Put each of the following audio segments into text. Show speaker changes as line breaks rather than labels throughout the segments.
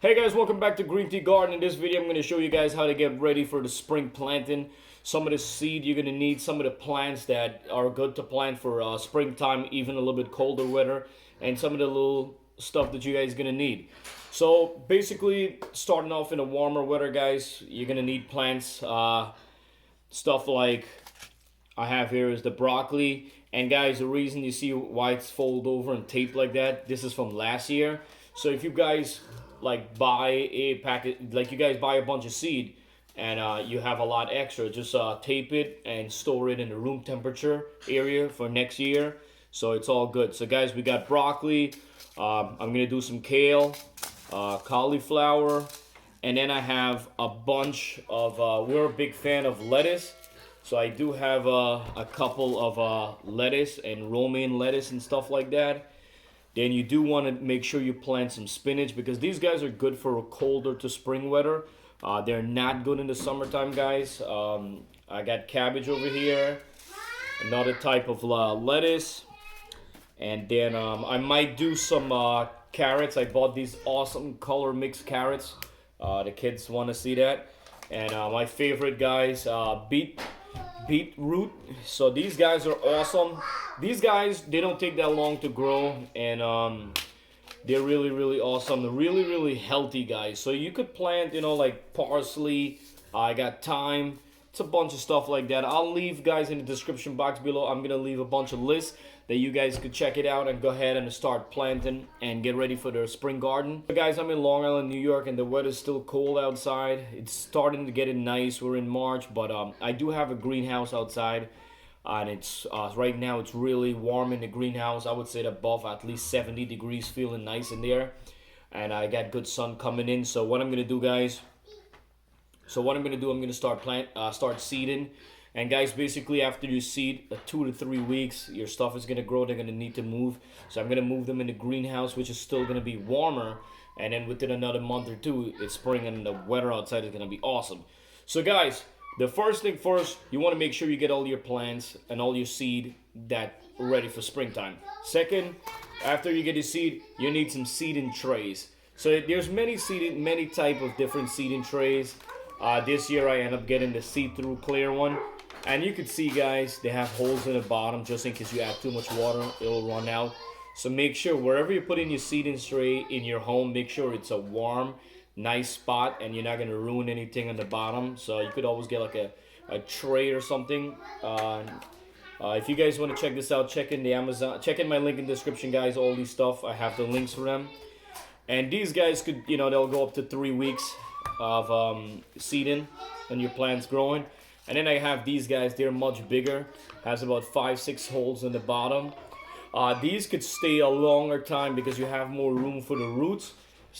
Hey guys, welcome back to Greentgarden. In this video, I'm going to show you guys how to get ready for the spring planting. Some of the seed you're going to need, some of the plants that are good to plant for springtime, even a little bit colder weather, and some of the little stuff that you guys are going to need. So basically, starting off in a warmer weather, guys, you're going to need plants, stuff like I have here is the broccoli. And guys, the reason you see why it's folded over and taped like that, this is from last year. So if you guys like buy a packet, like you guys buy a bunch of seed and you have a lot extra, just tape it and store it in the room temperature area for next year. So it's all good. So guys, we got broccoli. I'm gonna do some kale, cauliflower, and then I have a bunch of, we're a big fan of lettuce. So I do have a couple of lettuce and romaine lettuce and stuff like that. Then you do want to make sure you plant some spinach because these guys are good for colder to spring weather. They're not good in the summertime, guys. I got cabbage over here, another type of lettuce. And then I might do some carrots. I bought these awesome color mixed carrots. The kids want to see that. And my favorite, guys, beetroot. So these guys are awesome. These guys, they don't take that long to grow, and they're really awesome. They're really healthy, guys. So you could plant, like parsley. I got thyme. It's a bunch of stuff like that. I'll leave, guys, in the description box below. I'm gonna leave a bunch of lists that you guys could check it out and go ahead and start planting and get ready for their spring garden. But guys, I'm in Long Island, New York, and the weather's still cold outside. It's starting to get it nice. We're in March, but I do have a greenhouse outside, and it's right now it's really warm in the greenhouse. I would say above at least 70 degrees, feeling nice in there, and I got good sun coming in. So what I'm gonna do, guys, I'm gonna start seeding. And guys, basically after you seed, 2 to 3 weeks, your stuff is gonna grow. They're gonna need to move. So I'm gonna move them in the greenhouse, which is still gonna be warmer. And then within another month or two, it's spring and the weather outside is gonna be awesome. So guys, the first thing first, you wanna make sure you get all your plants and all your seed that are ready for springtime. Second, after you get your seed, you need some seeding trays. So there's many type of different seeding trays. This year I end up getting the see-through clear one. And you can see, guys, they have holes in the bottom just in case you add too much water, it'll run out. So make sure wherever you put in your seeding tray in your home, make sure it's a warm, nice spot and you're not going to ruin anything on the bottom. So you could always get like a tray or something. If you guys want to check this out, check in the Amazon, check in my link in the description, guys. All these stuff, I have the links for them. And these guys could, they'll go up to 3 weeks of seeding and your plants growing. And then I have these guys, they're much bigger, has about 5-6 holes in the bottom. These could stay a longer time because you have more room for the roots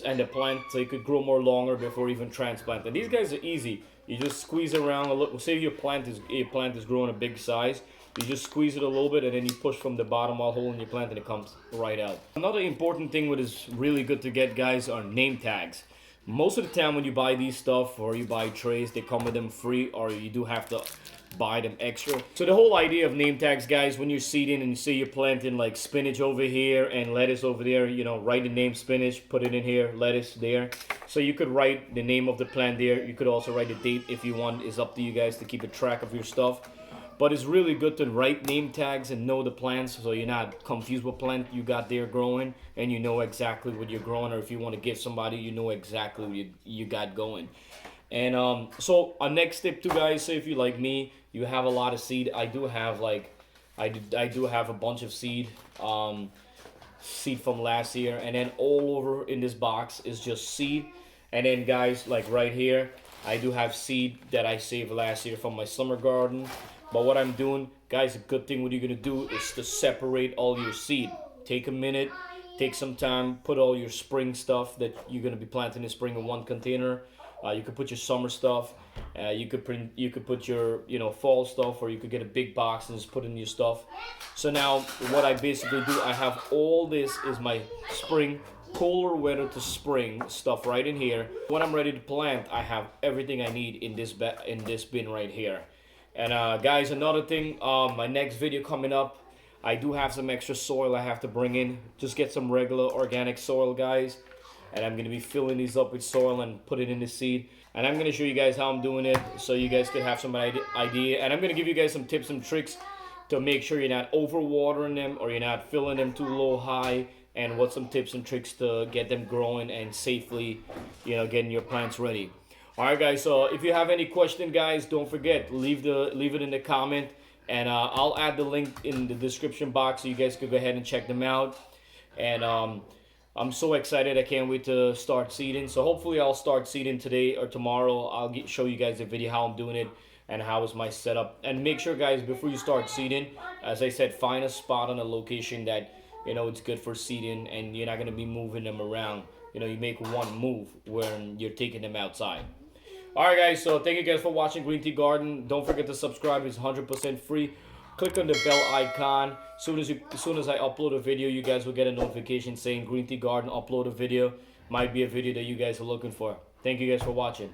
and the plant, so you could grow more longer before even transplanting. These guys are easy. You just squeeze around a little. Say your plant is growing a big size, you just squeeze it a little bit and then you push from the bottom while holding your plant and it comes right out. Another important thing what is really good to get, guys, are name tags. Most of the time when you buy these stuff or you buy trays, they come with them free or you do have to buy them extra. So the whole idea of name tags, guys, when you're seeding and you say you're planting like spinach over here and lettuce over there, write the name spinach, put it in here, lettuce there. So you could write the name of the plant there. You could also write the date if you want. It's up to you guys to keep a track of your stuff. But it's really good to write name tags and know the plants so you're not confused what plant you got there growing and you know exactly what you're growing, or if you want to give somebody, you know exactly what you got going. And so a next tip too, guys, say if you like me, you have a lot of seed. I do have I do have a bunch of seed from last year, and then all over in this box is just seed. And then guys, like right here, I do have seed that I saved last year from my summer garden. But what I'm doing, guys, a good thing what you're gonna do is to separate all your seed. Take a minute, take some time, put all your spring stuff that you're gonna be planting in spring in one container. You could put your summer stuff. You could put your fall stuff, or you could get a big box and just put in your stuff. So now what I basically do, I have all this is my spring, colder weather to spring stuff right in here. When I'm ready to plant, I have everything I need in this bin right here. And guys, another thing, my next video coming up, I do have some extra soil I have to bring in. Just get some regular organic soil, guys. and I'm gonna be filling these up with soil and put it in the seed. And I'm gonna show you guys how I'm doing it so you guys could have some idea. And I'm gonna give you guys some tips and tricks to make sure you're not overwatering them or you're not filling them too low high, and what some tips and tricks to get them growing and safely, getting your plants ready. All right, guys. So if you have any question, guys, don't forget leave it in the comment, and I'll add the link in the description box so you guys could go ahead and check them out. And I'm so excited. I can't wait to start seeding. So hopefully I'll start seeding today or tomorrow. I'll show you guys a video how I'm doing it and how is my setup. And make sure, guys, before you start seeding, as I said, find a spot on a location that it's good for seeding and you're not going to be moving them around. You make one move when you're taking them outside. Alright, guys, so thank you guys for watching Green Tea Garden. Don't forget to subscribe. It's 100% free. Click on the bell icon. As soon as I upload a video, you guys will get a notification saying Green Tea Garden upload a video. Might be a video that you guys are looking for. Thank you guys for watching.